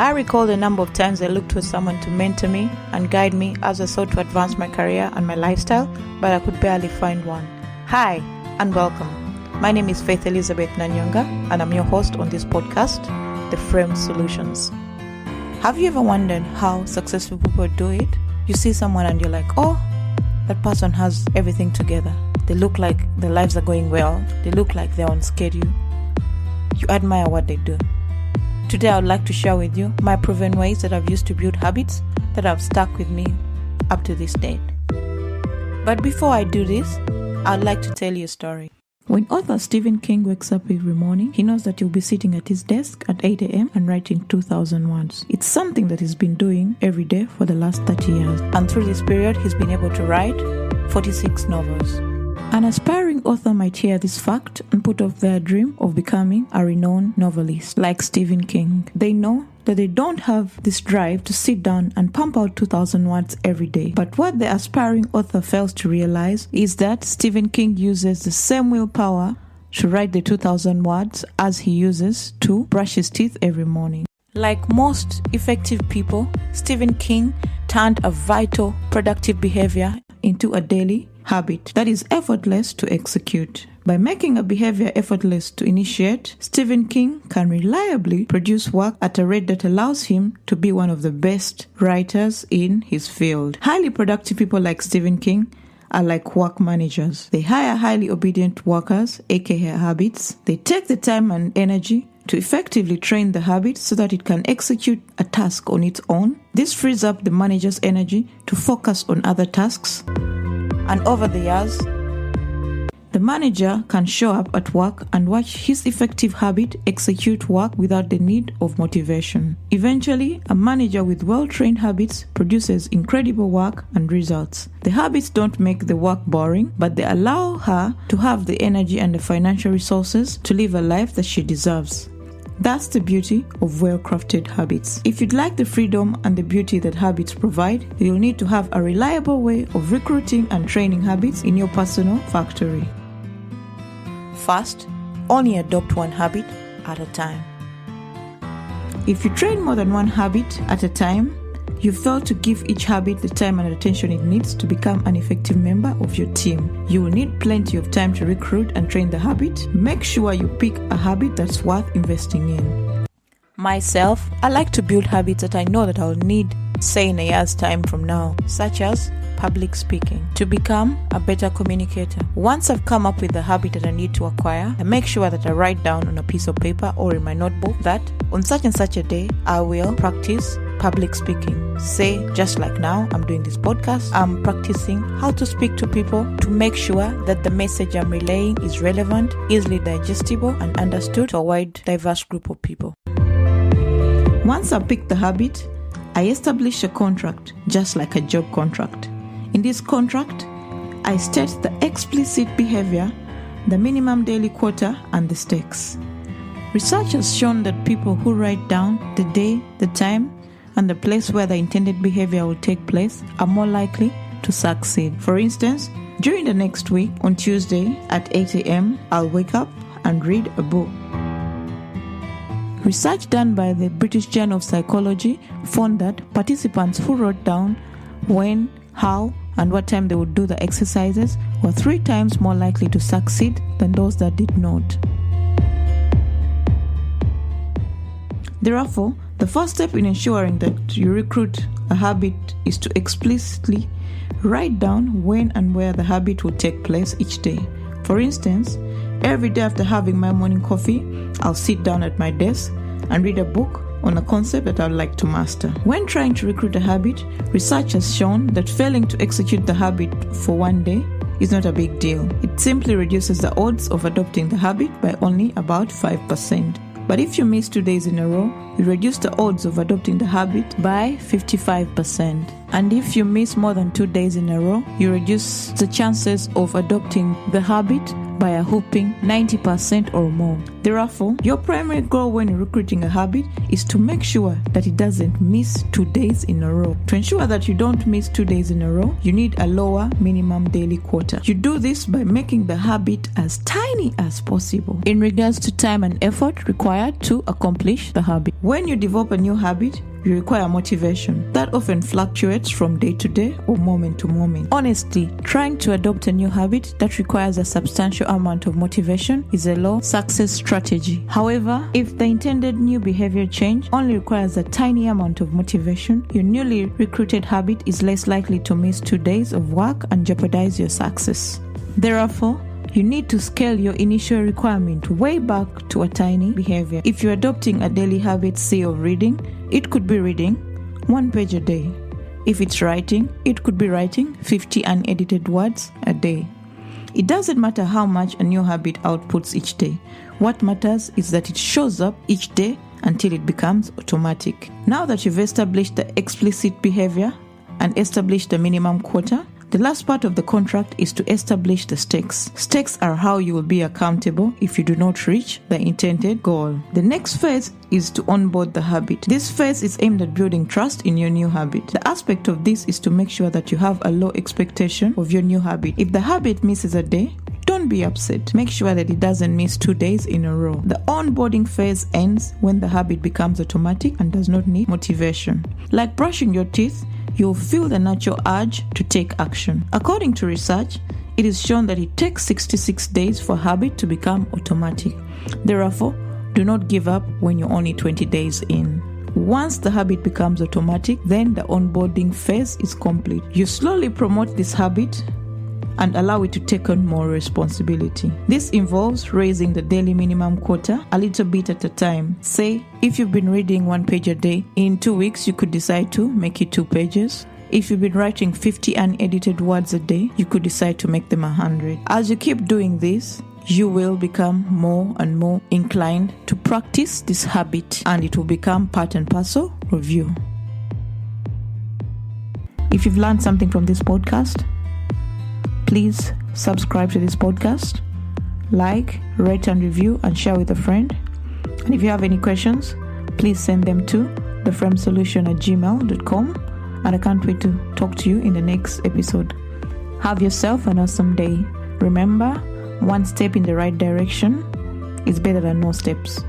I recall the number of times I looked for someone to mentor me and guide me as I sought to advance my career and my lifestyle, but I could barely find one. Hi, and welcome. My name is Faith Elizabeth Nanyonga, and I'm your host on this podcast, The Framed Solutions. Have you ever wondered how successful people do it? You see someone and you're like, oh, that person has everything together. They look like their lives are going well. They look like they're on schedule. You admire what they do. Today, I would like to share with you my proven ways that I've used to build habits that have stuck with me up to this date. But before I do this, I'd like to tell you a story. When author Stephen King wakes up every morning, he knows that he'll be sitting at his desk at 8 a.m. and writing 2,000 words. It's something that he's been doing every day for the last 30 years. And through this period, he's been able to write 46 novels. An aspiring author might hear this fact and put off their dream of becoming a renowned novelist like Stephen King. They know that they don't have this drive to sit down and pump out 2,000 words every day. But what the aspiring author fails to realize is that Stephen King uses the same willpower to write the 2,000 words as he uses to brush his teeth every morning. Like most effective people, Stephen King turned a vital, productive behavior into a daily habit that is effortless to execute. By making a behavior effortless to initiate, Stephen King can reliably produce work at a rate that allows him to be one of the best writers in his field. Highly productive people like Stephen King are like work managers. They hire highly obedient workers, aka habits. They take the time and energy to effectively train the habit so that it can execute a task on its own. This frees up the manager's energy to focus on other tasks. And over the years, the manager can show up at work and watch his effective habit execute work without the need of motivation. Eventually, a manager with well-trained habits produces incredible work and results. The habits don't make the work boring, but they allow her to have the energy and the financial resources to live a life that she deserves. That's the beauty of well-crafted habits. If you'd like the freedom and the beauty that habits provide, you'll need to have a reliable way of recruiting and training habits in your personal factory. First, only adopt one habit at a time. If you train more than one habit at a time, you fail to give each habit the time and attention it needs to become an effective member of your team. You will need plenty of time to recruit and train the habit. Make sure you pick a habit that's worth investing in. Myself, I like to build habits that I know that I'll need, say in a year's time from now, such as public speaking, to become a better communicator. Once I've come up with the habit that I need to acquire, I make sure that I write down on a piece of paper or in my notebook that on such and such a day, I will practice public speaking. Say, just like now, I'm doing this podcast, I'm practicing how to speak to people to make sure that the message I'm relaying is relevant, easily digestible, and understood to a wide, diverse group of people. Once I pick the habit, I establish a contract, just like a job contract. In this contract, I state the explicit behavior, the minimum daily quota, and the stakes. Research has shown that people who write down the day, the time, and the place where the intended behavior will take place are more likely to succeed. For instance, during the next week, on Tuesday at 8 a.m., I'll wake up and read a book. Research done by the British Journal of Psychology found that participants who wrote down when, how, and what time they would do the exercises were 3 times more likely to succeed than those that did not. Therefore, the first step in ensuring that you recruit a habit is to explicitly write down when and where the habit will take place each day. For instance, every day after having my morning coffee, I'll sit down at my desk and read a book on a concept that I'd like to master. When trying to recruit a habit, research has shown that failing to execute the habit for one day is not a big deal. It simply reduces the odds of adopting the habit by only about 5%. But if you miss 2 days in a row, you reduce the odds of adopting the habit by 55%. And if you miss more than 2 days in a row, you reduce the chances of adopting the habit by a whopping 90% or more. Therefore, your primary goal when recruiting a habit is to make sure that it doesn't miss 2 days in a row. To ensure that you don't miss 2 days in a row, you need a lower minimum daily quota. You do this by making the habit as tiny as possible in regards to time and effort required to accomplish the habit. When you develop a new habit, you require motivation. That often fluctuates from day to day or moment to moment. Honestly, trying to adopt a new habit that requires a substantial amount of motivation is a low success strategy. However, if the intended new behavior change only requires a tiny amount of motivation, your newly recruited habit is less likely to miss 2 days of work and jeopardize your success. Therefore, you need to scale your initial requirement way back to a tiny behavior. If you're adopting a daily habit, say of reading, it could be reading 1 page a day. If it's writing, it could be writing 50 unedited words a day. It doesn't matter how much a new habit outputs each day. What matters is that it shows up each day until it becomes automatic. Now that you've established the explicit behavior and established the minimum quota, the last part of the contract is to establish the stakes. Stakes are how you will be accountable if you do not reach the intended goal. The next phase is to onboard the habit. This phase is aimed at building trust in your new habit. The aspect of this is to make sure that you have a low expectation of your new habit. If the habit misses a day, don't be upset. Make sure that it doesn't miss 2 days in a row. The onboarding phase ends when the habit becomes automatic and does not need motivation. Like brushing your teeth, you'll feel the natural urge to take action. According to research, it is shown that it takes 66 days for a habit to become automatic. Therefore, do not give up when you're only 20 days in. Once the habit becomes automatic, then the onboarding phase is complete. You slowly promote this habit and allow it to take on more responsibility. This involves raising the daily minimum quota a little bit at a time. Say, if you've been reading 1 page a day, in 2 weeks you could decide to make it 2 pages. If you've been writing 50 unedited words a day, you could decide to make them 100. As you keep doing this, you will become more and more inclined to practice this habit, and it will become part and parcel of you. If you've learned something from this podcast, please subscribe to this podcast, like, rate and review, and share with a friend. And if you have any questions, please send them to theframesolution@gmail.com. And I can't wait to talk to you in the next episode. Have yourself an awesome day. Remember, 1 step in the right direction is better than no steps.